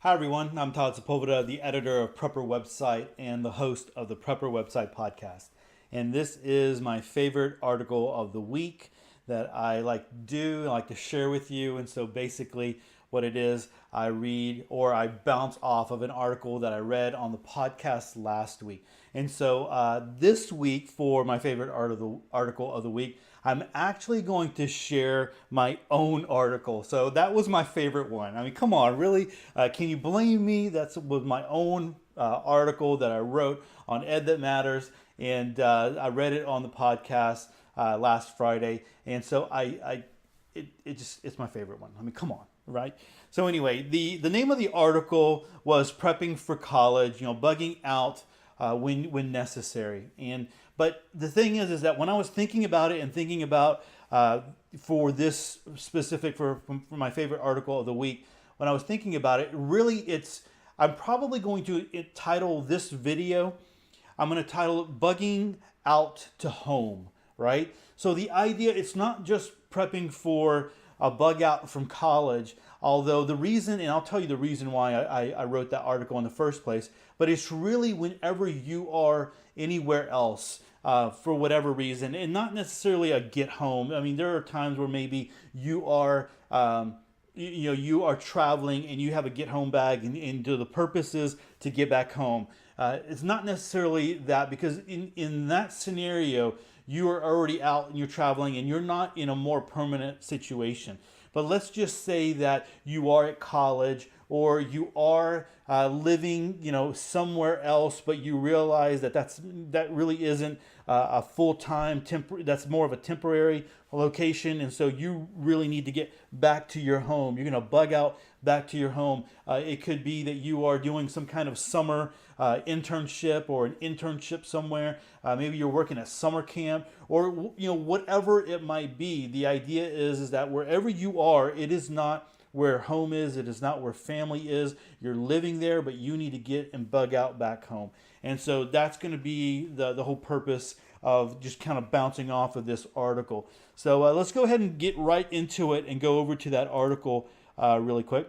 Hi everyone, I'm Todd Sepulveda, the editor of Prepper Website and the host of the Prepper Website podcast. And this is my favorite article of the week that I like to do, I like to share with you. And so basically what it is, I read or I bounce off of an article that I read on the podcast last week. And so this week for my favorite article of the week, I'm actually going to share my own article. So that was my favorite one. I mean, come on, really? Can you blame me? That was my own article that I wrote on Ed That Matters, and I read it on the podcast last Friday, and so it's my favorite one. I mean, come on, right? So anyway, the name of the article was "Prepping for College," bugging out when necessary. But the thing is that when I was thinking about it and thinking about for this specific for my favorite article of the week, when I was thinking about it, really I'm probably going to title this video. I'm going to title it "Bugging Out to Home." Right? So the idea, it's not just prepping for a bug out from college, although the reason, and I'll tell you the reason why I wrote that article in the first place, but it's really whenever you are anywhere else for whatever reason, and not necessarily a get home. I mean, there are times where maybe you are you are traveling and you have a get home bag, and the purpose is to get back home. It's not necessarily that, because in that scenario you are already out and you're traveling and you're not in a more permanent situation. But let's just say that you are at college, or you are living, somewhere else, but you realize that really isn't a full-time that's more of a temporary location, and so you really need to get back to your home. You're going to bug out back to your home. It could be that you are doing some kind of summer internship or an internship somewhere. Maybe you're working at summer camp, or whatever it might be. The idea is that wherever you are, it is not where home is. It is not where family is. You're living there, but you need to get and bug out back home. And so that's going to be the whole purpose of just kind of bouncing off of this article. So let's go ahead and get right into it and go over to that article really quick.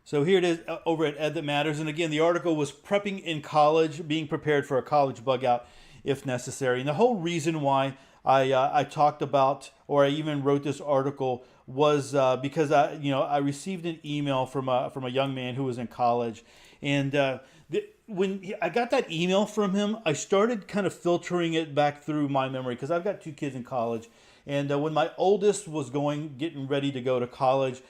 So here it is over at Ed That Matters. And again, the article was "Prepping in College, Being Prepared for a College Bug Out if Necessary." And the whole reason why I talked about, or I even wrote this article, was because I received an email from a young man who was in college, and when I got that email from him, I started kind of filtering it back through my memory, because I've got two kids in college, and when my oldest was getting ready to go to college,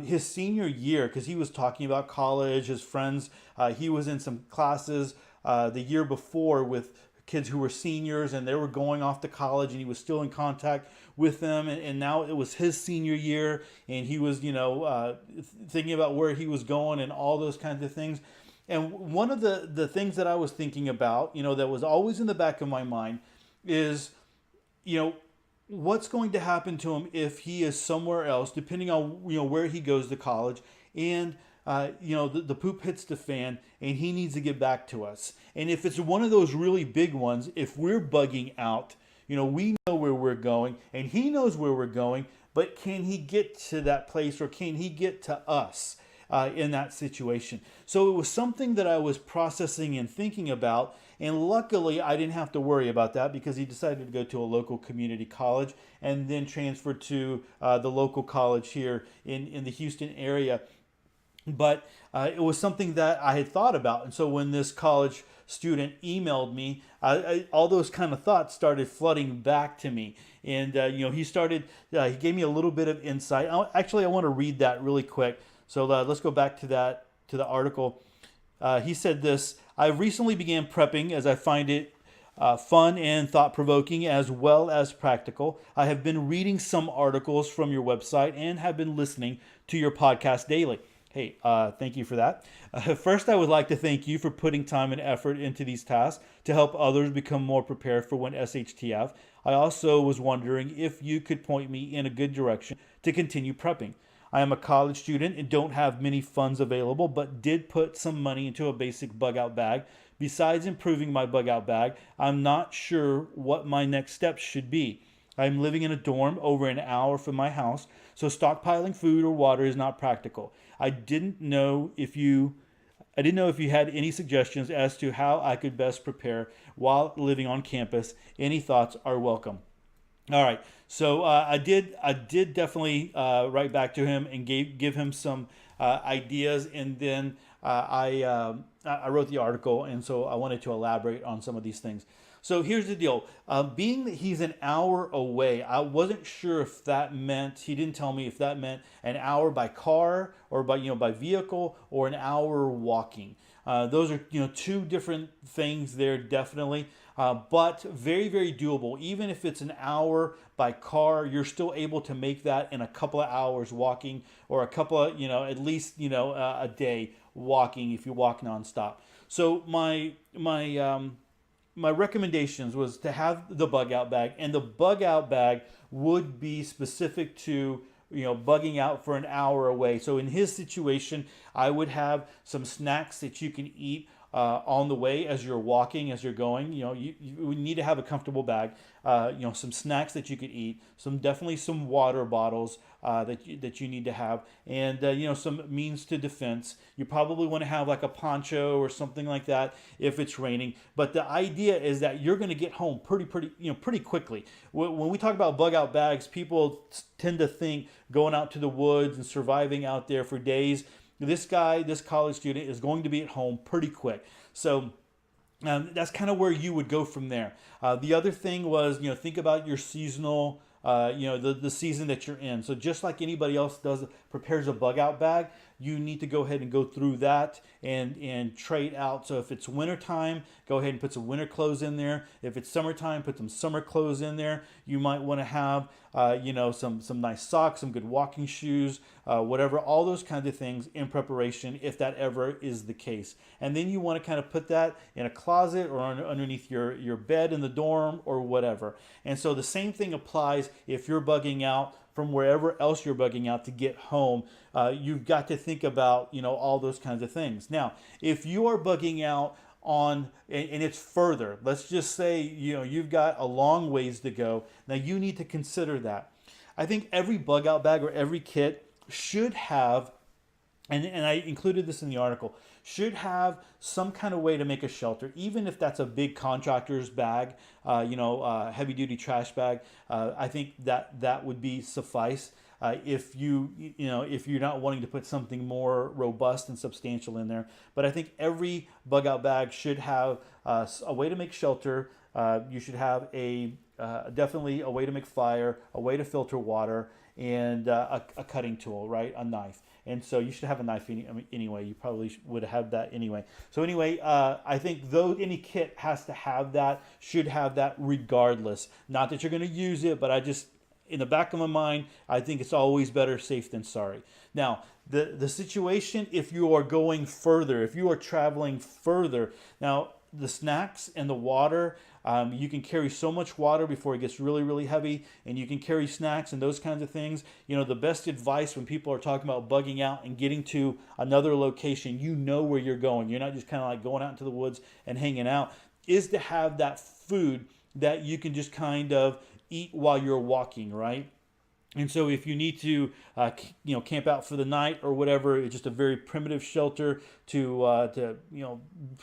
his senior year, because he was talking about college, his friends, he was in some classes the year before with kids who were seniors, and they were going off to college, and he was still in contact with them, and now it was his senior year, and he was thinking about where he was going and all those kinds of things. And one of the things that I was thinking about, that was always in the back of my mind is, what's going to happen to him if he is somewhere else, depending on where he goes to college, and the poop hits the fan and he needs to get back to us. And if it's one of those really big ones, if we're bugging out, we know where we're going and he knows where we're going, but can he get to that place, or can he get to us in that situation? So it was something that I was processing and thinking about. And luckily, I didn't have to worry about that, because he decided to go to a local community college and then transferred to the local college here in the Houston area. But it was something that I had thought about. And so when this college student emailed me, all those kind of thoughts started flooding back to me. And, he gave me a little bit of insight. Actually, I want to read that really quick. So let's go back to the article. He said this: "I recently began prepping as I find it fun and thought-provoking, as well as practical. I have been reading some articles from your website and have been listening to your podcast daily." Hey, thank you for that. First, I would like to thank you for putting time and effort into these tasks to help others become more prepared for when SHTF. I also was wondering if you could point me in a good direction to continue prepping. I am a college student and don't have many funds available, but did put some money into a basic bug out bag. Besides improving my bug out bag, I'm not sure what my next steps should be. I'm living in a dorm over an hour from my house, so stockpiling food or water is not practical. I didn't know if you had any suggestions as to how I could best prepare while living on campus. Any thoughts are welcome. All right, so I did definitely write back to him and give him some ideas, and then I wrote the article, and so I wanted to elaborate on some of these things. So here's the deal. Being that he's an hour away, I wasn't sure if that meant, he didn't tell me if that meant an hour by car or by vehicle, or an hour walking. Those are two different things there, definitely. But very, very doable. Even if it's an hour by car, you're still able to make that in a couple of hours walking, or a couple of, at least, a day walking if you walk nonstop. So my recommendations was to have the bug out bag, and the bug out bag would be specific to bugging out for an hour away. So in his situation, I would have some snacks that you can eat on the way as you're walking, as you're going. You need to have a comfortable bag. Some snacks that you could eat, definitely some water bottles that you need to have, and some means to defense. You probably want to have like a poncho or something like that if it's raining. But the idea is that you're going to get home pretty quickly. When we talk about bug out bags, people tend to think going out to the woods and surviving out there for days. This college student, is going to be at home pretty quick. So that's kind of where you would go from there. The other thing was, think about your seasonal, the season that you're in. So just like anybody else prepares a bug out bag, you need to go ahead and go through that and trade out. So if it's wintertime, go ahead and put some winter clothes in there. If it's summertime, put some summer clothes in there. You might want to have, some nice socks, some good walking shoes, whatever, all those kinds of things in preparation if that ever is the case. And then you want to kind of put that in a closet or underneath your bed in the dorm or whatever. And so the same thing applies if you're bugging out from wherever else you're bugging out to get home. You've got to think about all those kinds of things. Now, if you are bugging out and it's further, let's just say you've got a long ways to go. Now you need to consider that. I think every bug out bag or every kit should have, and I included this in the article, should have some kind of way to make a shelter, even if that's a big contractor's bag, heavy duty trash bag. I think that would be suffice. If you're not wanting to put something more robust and substantial in there. But I think every bug out bag should have a way to make shelter. You should have definitely a way to make fire, a way to filter water, and a cutting tool, right? A knife. And so you should have a knife anyway. You probably would have that anyway. So anyway, I think though any kit has to have that, should have that regardless. Not that you're going to use it, but in the back of my mind, I think it's always better safe than sorry. Now, the situation, if you are going further, if you are traveling further, now the snacks and the water, you can carry so much water before it gets really, really heavy, and you can carry snacks and those kinds of things. The best advice when people are talking about bugging out and getting to another location, where you're going. You're not just kind of like going out into the woods and hanging out, is to have that food that you can just kind of eat while you're walking, right? And so if you need to, camp out for the night or whatever, it's just a very primitive shelter to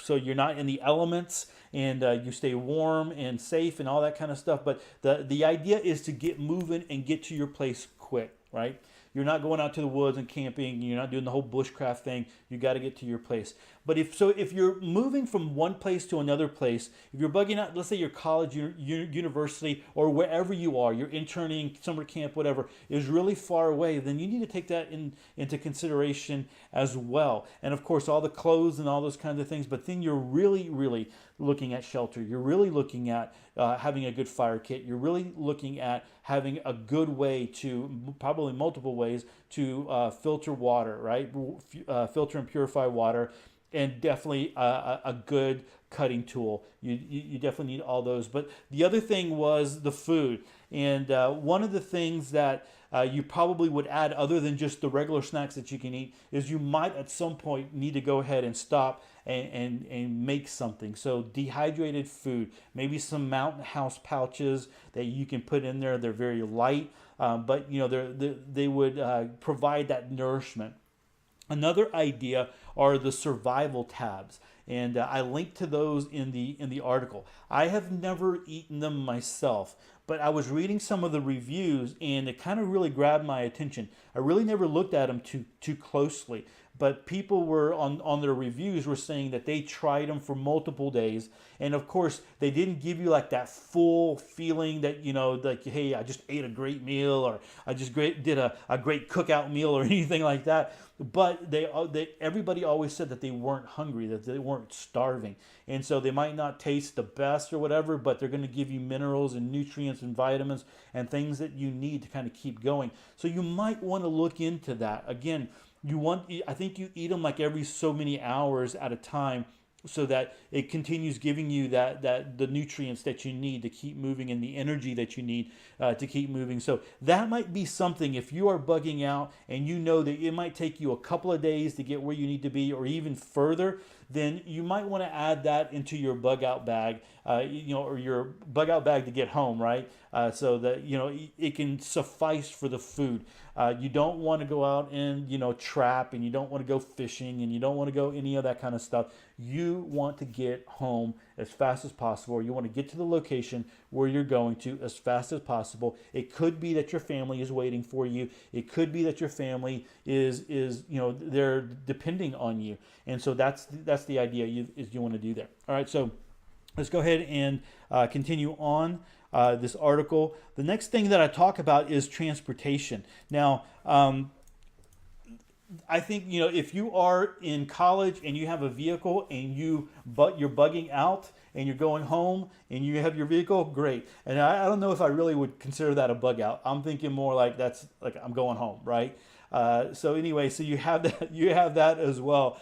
so you're not in the elements and you stay warm and safe and all that kind of stuff. But the idea is to get moving and get to your place quick, right? You're not going out to the woods and camping. You're not doing the whole bushcraft thing. You got to get to your place. But if you're moving from one place to another place, if you're bugging out, let's say your college, your university, or wherever you are, you're interning, summer camp, whatever, is really far away, then you need to take that into consideration as well. And of course, all the clothes and all those kinds of things. But then you're really, really looking at shelter. You're really looking at having a good fire kit. You're really looking at having a good way to, probably multiple ways, to filter water, right? Filter and purify water. And definitely a good cutting tool. You definitely need all those. But the other thing was the food. And one of the things that you probably would add, other than just the regular snacks that you can eat, is you might at some point need to go ahead and stop and make something. So dehydrated food, maybe some Mountain House pouches that you can put in there. They're very light, but they would provide that nourishment. Another idea are the survival tabs, and I linked to those in the article. I have never eaten them myself, but I was reading some of the reviews, and it kind of really grabbed my attention. I really never looked at them too closely, but people were on their reviews were saying that they tried them for multiple days, and of course they didn't give you like that full feeling that like, hey, I just ate a great meal, or I just did a great cookout meal, or anything like that. But everybody always said that they weren't hungry, that they weren't starving, and so they might not taste the best or whatever, but they're going to give you minerals and nutrients and vitamins and things that you need to kind of keep going. So you might want to look into that. Again, I think you eat them like every so many hours at a time, so that it continues giving you that the nutrients that you need to keep moving, and the energy that you need to keep moving. So that might be something, if you are bugging out and you know that it might take you a couple of days to get where you need to be, or even further, then you might want to add that into your bug out bag, or your bug out bag to get home, right? So that it can suffice for the food. You don't want to go out and trap, and you don't want to go fishing, and you don't want to go any of that kind of stuff. You want to get home as fast as possible. You want to get to the location where you're going to as fast as possible. It could be that your family is waiting for you. It could be that your family is they're depending on you, and so that's the idea you want to do there. All right, so let's go ahead and continue on this article. The next thing that I talk about is transportation. Now, I think if you are in college and you have a vehicle and you're bugging out and you're going home and you have your vehicle, great. And I don't know if I really would consider that a bug out. I'm thinking more like that's like I'm going home, right? So anyway, so you have that as well,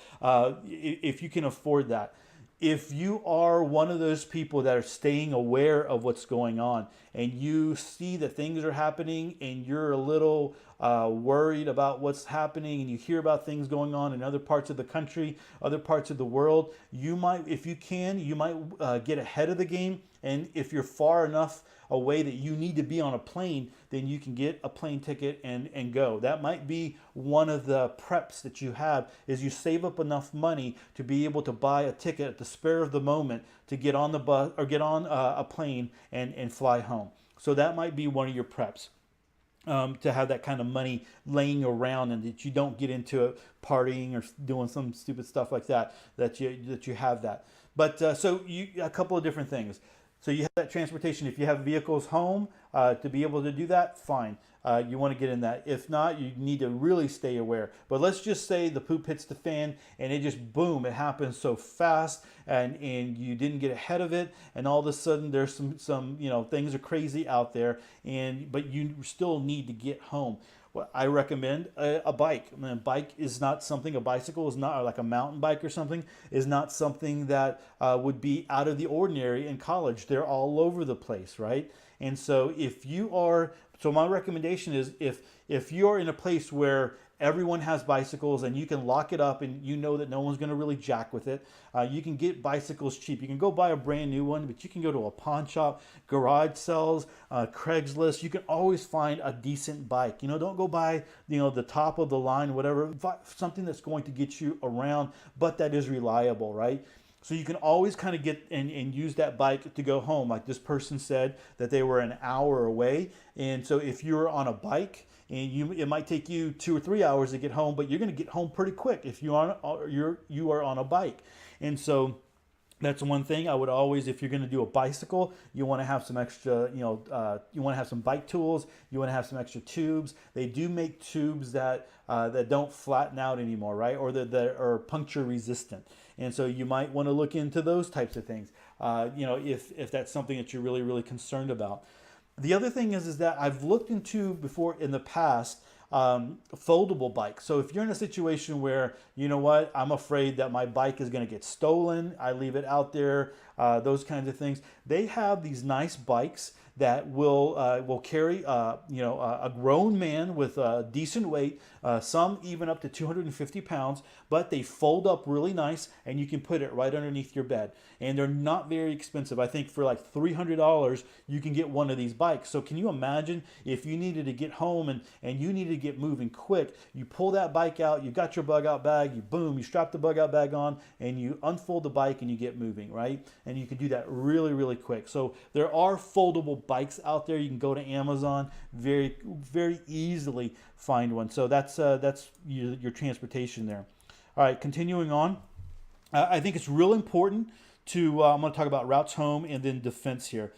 if you can afford that. If you are one of those people that are staying aware of what's going on, and you see that things are happening and you're a little worried about what's happening, and you hear about things going on in other parts of the country, other parts of the world, you might, if you can, get ahead of the game. And if you're far enough away that you need to be on a plane, then you can get a plane ticket and go. That might be one of the preps that you have, is you save up enough money to be able to buy a ticket at the spur of the moment to get on the bus or get on a plane and fly home. So that might be one of your preps. To have that kind of money laying around, and that you don't get into partying or doing some stupid stuff like that you have that. But so a couple of different things. So you have that transportation. If you have vehicles home to be able to do that, fine. You want to get in that. If not, you need to really stay aware. But let's just say the poop hits the fan and it just boom, it happens so fast, and you didn't get ahead of it, and all of a sudden there's some things are crazy out there, but you still need to get home. Well, I recommend a bike. A bicycle is not, or like a mountain bike or something, is not something that would be out of the ordinary in college. They're all over the place, right? And so my recommendation is if you're in a place where everyone has bicycles and you can lock it up and you know that no one's going to really jack with it, you can get bicycles cheap. You can go buy a brand new one, but you can go to a pawn shop, garage sales, Craigslist. You can always find a decent bike. Don't go buy the top of the line, whatever, something that's going to get you around, but that is reliable, right? So you can always kind of get and use that bike to go home. Like this person said that they were an hour away. And so if you're on a bike, and it might take you 2 or 3 hours to get home, but you're going to get home pretty quick if you are on a bike. And so that's one thing I would always, if you're going to do a bicycle, you want to have some extra, you want to have some bike tools. You want to have some extra tubes. They do make tubes that don't flatten out anymore, right? Or that are puncture resistant. And so you might want to look into those types of things, if that's something that you're really, really concerned about. The other thing is that I've looked into before in the past, foldable bikes. So if you're in a situation where, I'm afraid that my bike is going to get stolen, I leave it out there, those kinds of things. They have these nice bikes that will carry a grown man with a decent weight, some even up to 250 pounds, but they fold up really nice and you can put it right underneath your bed. And they're not very expensive. I think for like $300 you can get one of these bikes. So can you imagine if you needed to get home and you needed to get moving quick, you pull that bike out, you got your bug out bag, you strap the bug out bag on, and you unfold the bike and you get moving, right? And you can do that really, really quick. So there are foldable bikes out there. You can go to Amazon, very, very easily find one. So that's your transportation there. All right, continuing on. I think it's real important to, I'm going to talk about routes home and then defense here.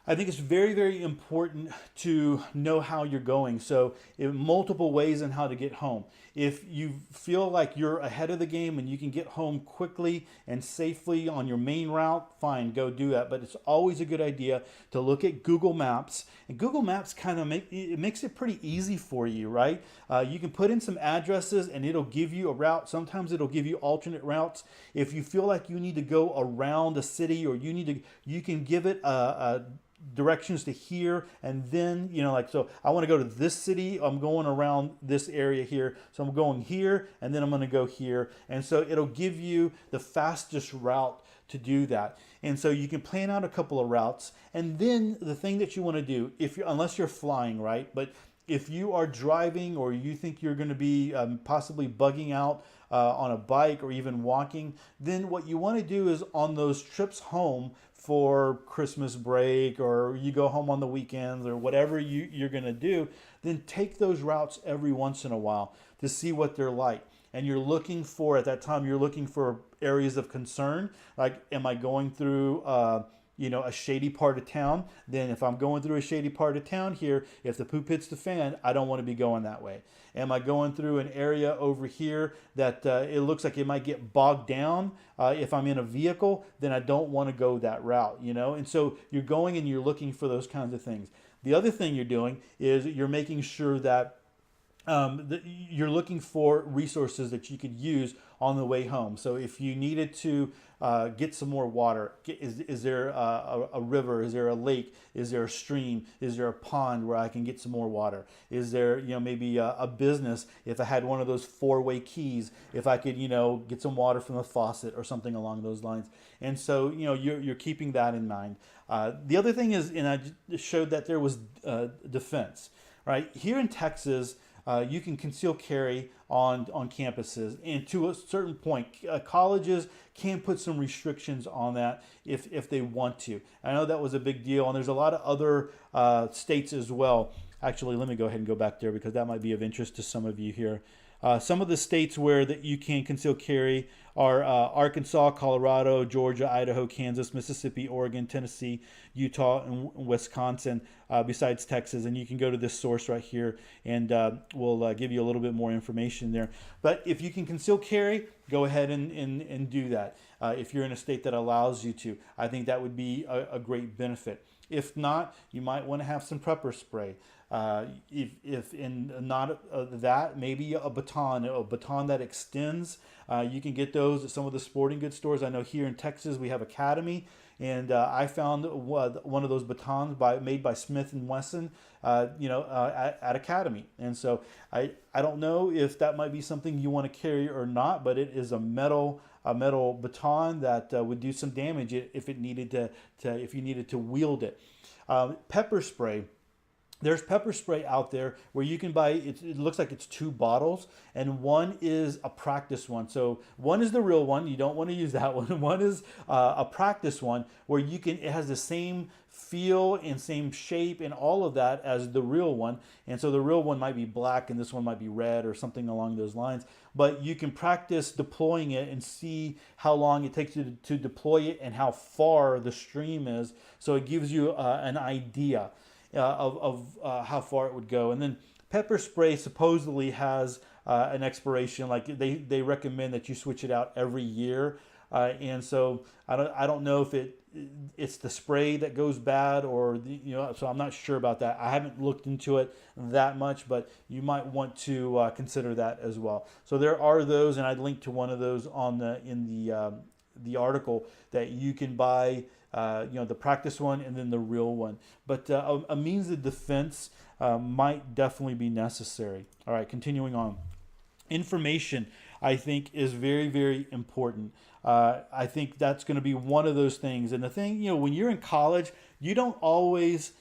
I think it's very, very important to know how you're going. So in multiple ways on how to get home. If you feel like you're ahead of the game and you can get home quickly and safely on your main route, fine, go do that. But it's always a good idea to look at Google Maps. And Google Maps kind of makes it pretty easy for you, right? You can put in some addresses and it'll give you a route. Sometimes it'll give you alternate routes. If you feel like you need to go around a city or you can give it a directions to here, and then so I want to go to this city, I'm going around this area here, so I'm going here and then I'm going to go here, and so it'll give you the fastest route to do that. And so you can plan out a couple of routes, and then the thing that you want to do, unless you're flying, right, but if you are driving or you think you're going to be possibly bugging out on a bike or even walking, then what you want to do is on those trips home for Christmas break, or you go home on the weekends, or whatever you're going to do, then take those routes every once in a while to see what they're like. And you're looking for, at that time, you're looking for areas of concern, like, am I going through a shady part of town? Then if I'm going through a shady part of town here, if the poop hits the fan, I don't want to be going that way. Am I going through an area over here that it looks like it might get bogged down? If I'm in a vehicle, then I don't want to go that route, And so you're going and you're looking for those kinds of things. The other thing you're doing is you're making sure that you're looking for resources that you could use on the way home. So if you needed to get some more water, is there a river? Is there a lake? Is there a stream? Is there a pond where I can get some more water? Is there maybe a business, if I had one of those 4-way keys, if I could get some water from the faucet or something along those lines. And so you're keeping that in mind. The other thing is, and I showed that there was defense, right? Here in Texas, you can conceal carry on campuses, and to a certain point, colleges can put some restrictions on that if they want to. I know that was a big deal, and there's a lot of other states as well. Actually, let me go ahead and go back there because that might be of interest to some of you here. Some of the states where that you can conceal carry are Arkansas, Colorado, Georgia, Idaho, Kansas, Mississippi, Oregon, Tennessee, Utah, and Wisconsin, besides Texas. And you can go to this source right here, and we'll give you a little bit more information there. But if you can conceal carry, go ahead and do that. If you're in a state that allows you to, I think that would be a great benefit. If not, you might want to have some pepper spray. If in not that, maybe a baton that extends. You can get those at some of the sporting goods stores. I know here in Texas we have Academy, and I found one of those batons made by Smith & Wesson, at Academy. And so I don't know if that might be something you want to carry or not, but it is a metal baton that would do some damage if it needed if you needed to wield it. Pepper spray. There's pepper spray out there where you can buy, it looks like it's 2 bottles, and one is a practice one. So one is the real one, you don't want to use that one. One is a practice one where it has the same feel and same shape and all of that as the real one. And so the real one might be black and this one might be red or something along those lines. But you can practice deploying it and see how long it takes you to deploy it and how far the stream is. So it gives you an idea of how far it would go. And then pepper spray supposedly has an expiration, like they recommend that you switch it out every year. And so I don't know if it's the spray that goes bad or so I'm not sure about that. I haven't looked into it that much, but you might want to consider that as well. So there are those, and I'd link to one of those in the article that you can buy, the practice one and then the real one. But a means of defense might definitely be necessary. All right, continuing on. Information, I think, is very, very important. I think that's going to be one of those things. And the thing, when you're in college, you're not always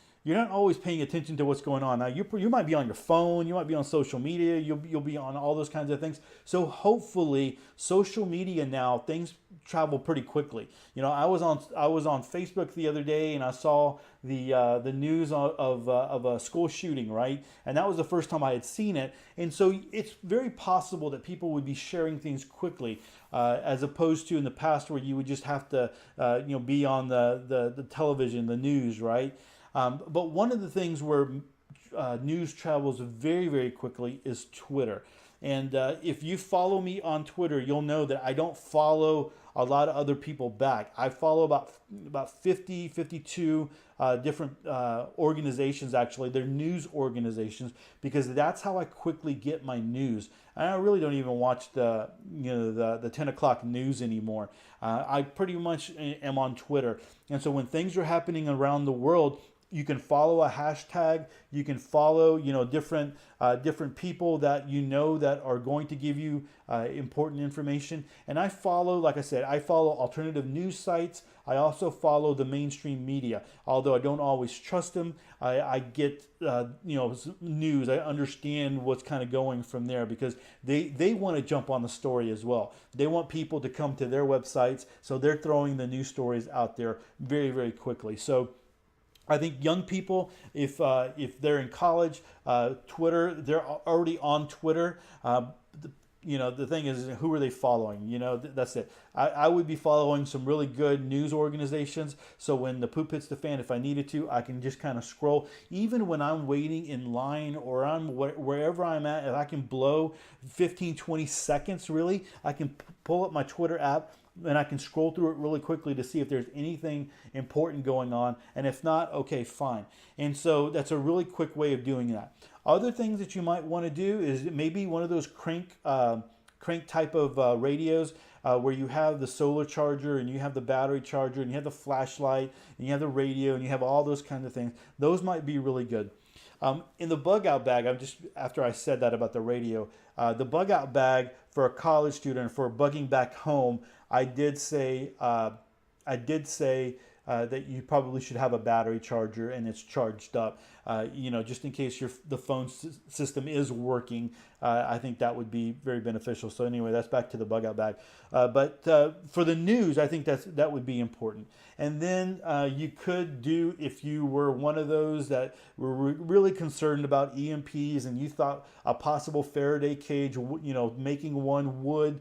paying attention to what's going on. Now, you might be on your phone, you might be on social media, you'll be on all those kinds of things. So hopefully, social media now, things travel pretty quickly. I was on Facebook the other day, and I saw the news of a school shooting, right? And that was the first time I had seen it. And so it's very possible that people would be sharing things quickly, as opposed to in the past where you would just have to, be on the television, the news, right? But one of the things where news travels very, very quickly is Twitter. And if you follow me on Twitter, you'll know that I don't follow a lot of other people back. I follow about 50, 52 different organizations, actually. They're news organizations, because that's how I quickly get my news. And I really don't even watch the 10 o'clock news anymore. I pretty much am on Twitter. And so when things are happening around the world, you can follow a hashtag. You can follow, different people that that are going to give you important information. And I follow, like I said, I follow alternative news sites. I also follow the mainstream media. Although I don't always trust them, I get news. I understand what's kind of going from there, because they want to jump on the story as well. They want people to come to their websites, so they're throwing the news stories out there very, very quickly. So I think young people, if they're in college, Twitter, they're already on Twitter. The thing is, who are they following? That's it. I would be following some really good news organizations. So when the poop hits the fan, if I needed to, I can just kind of scroll. Even when I'm waiting in line, or I'm wherever I'm at, if I can blow 15, 20 seconds, really, I can pull up my Twitter app, and I can scroll through it really quickly to see if there's anything important going on. And if not, okay, fine. And so that's a really quick way of doing that. Other things that you might want to do is maybe one of those crank type of radios, where you have the solar charger, and you have the battery charger, and you have the flashlight, and you have the radio, and you have all those kinds of things. Those might be really good. In the Bugout bag, after I said that about the radio, the Bugout bag for a college student, for bugging back home, I did say that you probably should have a battery charger and it's charged up, just in case the phone system is working. I think that would be very beneficial. So anyway, that's back to the Bugout bag. But for the news, I think that would be important. And then you could do, if you were one of those that were really concerned about EMPs, and you thought a possible Faraday cage, making one would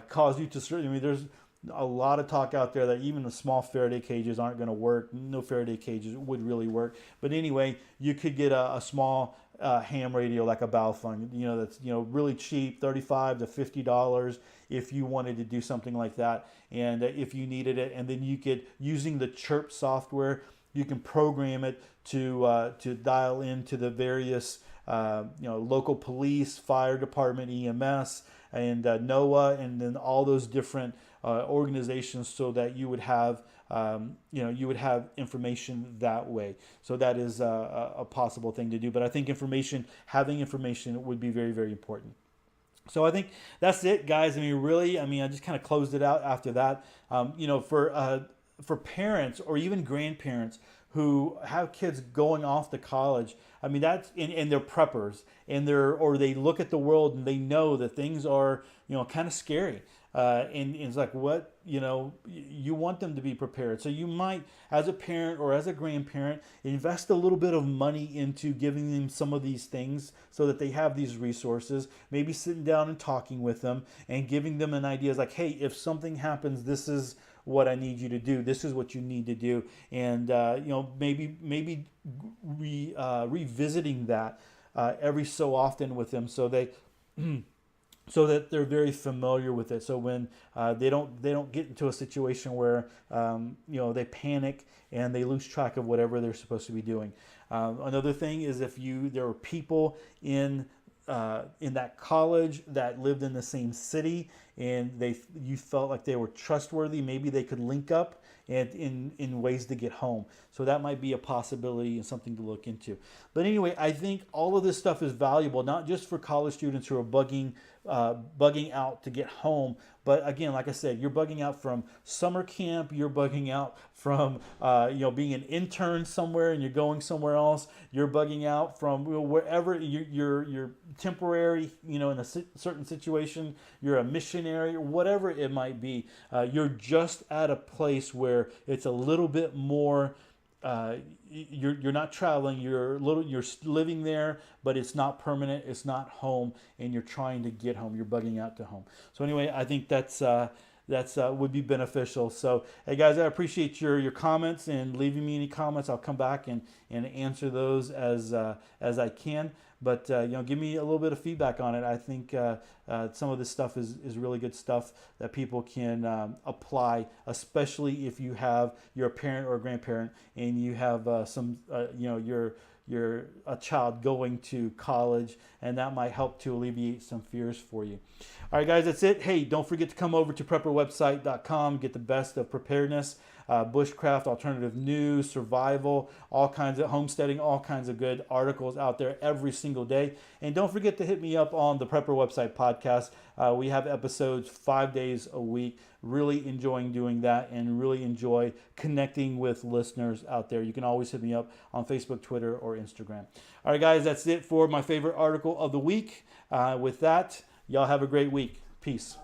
cause you to there's a lot of talk out there that even the small Faraday cages aren't going to work. No Faraday cages would really work. But anyway, you could get a small ham radio, like a Baofeng, that's really cheap, $35 to $50, if you wanted to do something like that, and if you needed it. And then you could, using the Chirp software, you can program it to dial into the various local police, fire department, EMS, and NOAA, and then all those different organizations, so that you would have information that way. So that is a possible thing to do. But I think having information would be very, very important. So I think that's it, guys. I just kind of closed it out after that. For parents or even grandparents who have kids going off to college, that's and they're preppers, and they look at the world and they know that things are kind of scary. And it's like, what, you want them to be prepared. So you might, as a parent or as a grandparent, invest a little bit of money into giving them some of these things so that they have these resources, maybe sitting down and talking with them and giving them an idea, like, hey, if something happens, this is what I need you to do. This is what you need to do. And, maybe revisiting that every so often with them, so that they're very familiar with it. So when they don't get into a situation where they panic and they lose track of whatever they're supposed to be doing. Another thing is, if there are people in in that college that lived in the same city, and you felt like they were trustworthy. Maybe they could link up and in ways to get home. So that might be a possibility and something to look into. But anyway, I think all of this stuff is valuable, not just for college students who are bugging out to get home, but again, like I said, you're bugging out from summer camp, you're bugging out from being an intern somewhere and you're going somewhere else, you're bugging out from wherever you're temporary, in a certain situation, you're a missionary, or whatever it might be. You're just at a place where it's a little bit more. You're not traveling. You're living there, but it's not permanent. It's not home, and you're trying to get home. You're bugging out to home. So anyway, I think that's would be beneficial. So hey guys, I appreciate your comments and leaving me any comments. I'll come back and answer those as I can. But give me a little bit of feedback on it. I think some of this stuff is really good stuff that people can apply, especially if you're a parent or a grandparent and you have you're a child going to college, and that might help to alleviate some fears for you. All right, guys, that's it. Hey, don't forget to come over to prepperwebsite.com, get the best of preparedness, bushcraft, alternative news, survival, all kinds of homesteading, all kinds of good articles out there every single day. And don't forget to hit me up on the Prepper Website podcast. We have episodes 5 days a week. Really enjoying doing that and really enjoy connecting with listeners out there. You can always hit me up on Facebook, Twitter, or Instagram. All right, guys, that's it for my favorite article of the week. With that, y'all have a great week. Peace.